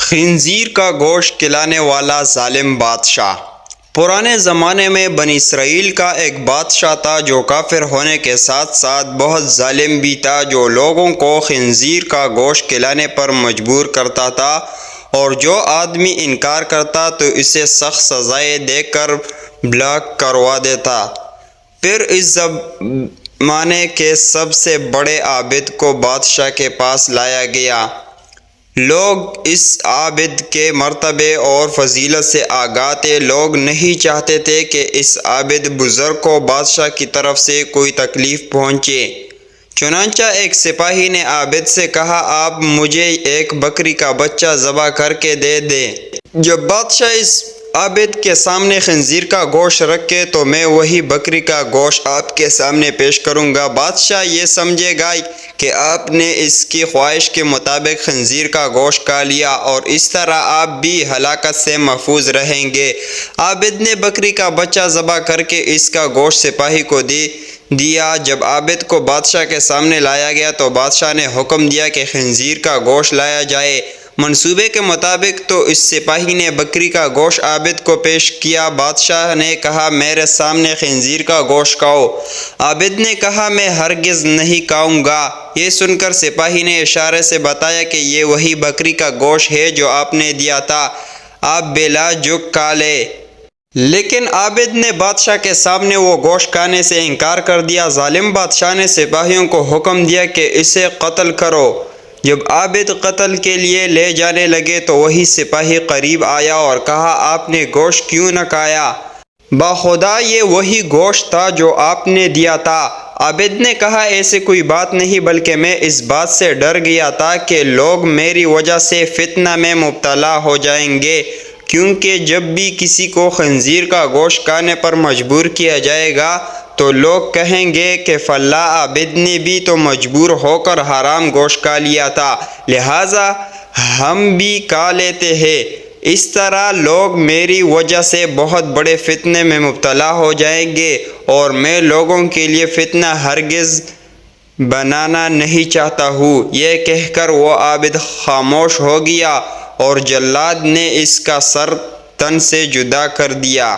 خنزیر کا گوشت کھلانے والا ظالم بادشاہ۔ پرانے زمانے میں بنی اسرائیل کا ایک بادشاہ تھا جو کافر ہونے کے ساتھ ساتھ بہت ظالم بھی تھا، جو لوگوں کو خنزیر کا گوشت کھلانے پر مجبور کرتا تھا، اور جو آدمی انکار کرتا تو اسے سخت سزائیں دے کر ہلاک کروا دیتا۔ پھر اس زمانے کے سب سے بڑے عابد کو بادشاہ کے پاس لایا گیا۔ لوگ اس عابد کے مرتبے اور فضیلت سے آگاہ تھے۔ لوگ نہیں چاہتے تھے کہ اس عابد بزرگ کو بادشاہ کی طرف سے کوئی تکلیف پہنچے۔ چنانچہ ایک سپاہی نے عابد سے کہا، آپ مجھے ایک بکری کا بچہ ذبح کر کے دے دیں۔ جب بادشاہ اس عابد کے سامنے خنزیر کا گوشت رکھے تو میں وہی بکری کا گوشت آپ کے سامنے پیش کروں گا۔ بادشاہ یہ سمجھے گا کہ آپ نے اس کی خواہش کے مطابق خنزیر کا گوشت کھا لیا، اور اس طرح آپ بھی ہلاکت سے محفوظ رہیں گے۔ عابد نے بکری کا بچہ ذبح کر کے اس کا گوشت سپاہی کو دے دیا۔ جب عابد کو بادشاہ کے سامنے لایا گیا تو بادشاہ نے حکم دیا کہ خنزیر کا گوشت لایا جائے۔ منصوبے کے مطابق تو اس سپاہی نے بکری کا گوشت عابد کو پیش کیا۔ بادشاہ نے کہا، میرے سامنے خنزیر کا گوشت کھاؤ۔ عابد نے کہا، میں ہرگز نہیں کھاؤں گا۔ یہ سن کر سپاہی نے اشارے سے بتایا کہ یہ وہی بکری کا گوشت ہے جو آپ نے دیا تھا، آپ بلا جھک کھا لیں۔ لیکن عابد نے بادشاہ کے سامنے وہ گوشت کھانے سے انکار کر دیا۔ ظالم بادشاہ نے سپاہیوں کو حکم دیا کہ اسے قتل کرو۔ جب عابد قتل کے لیے لے جانے لگے تو وہی سپاہی قریب آیا اور کہا، آپ نے گوشت کیوں نہ کھایا؟ بخدا یہ وہی گوشت تھا جو آپ نے دیا تھا۔ عابد نے کہا، ایسی کوئی بات نہیں، بلکہ میں اس بات سے ڈر گیا تھا کہ لوگ میری وجہ سے فتنہ میں مبتلا ہو جائیں گے، کیونکہ جب بھی کسی کو خنزیر کا گوشت کھانے پر مجبور کیا جائے گا تو لوگ کہیں گے کہ فلاں عابد نے بھی تو مجبور ہو کر حرام گوشت کھا لیا تھا، لہٰذا ہم بھی کھا لیتے ہیں۔ اس طرح لوگ میری وجہ سے بہت بڑے فتنے میں مبتلا ہو جائیں گے، اور میں لوگوں کے لیے فتنہ ہرگز بنانا نہیں چاہتا ہوں۔ یہ کہہ کر وہ عابد خاموش ہو گیا، اور جلاد نے اس کا سر تن سے جدا کر دیا۔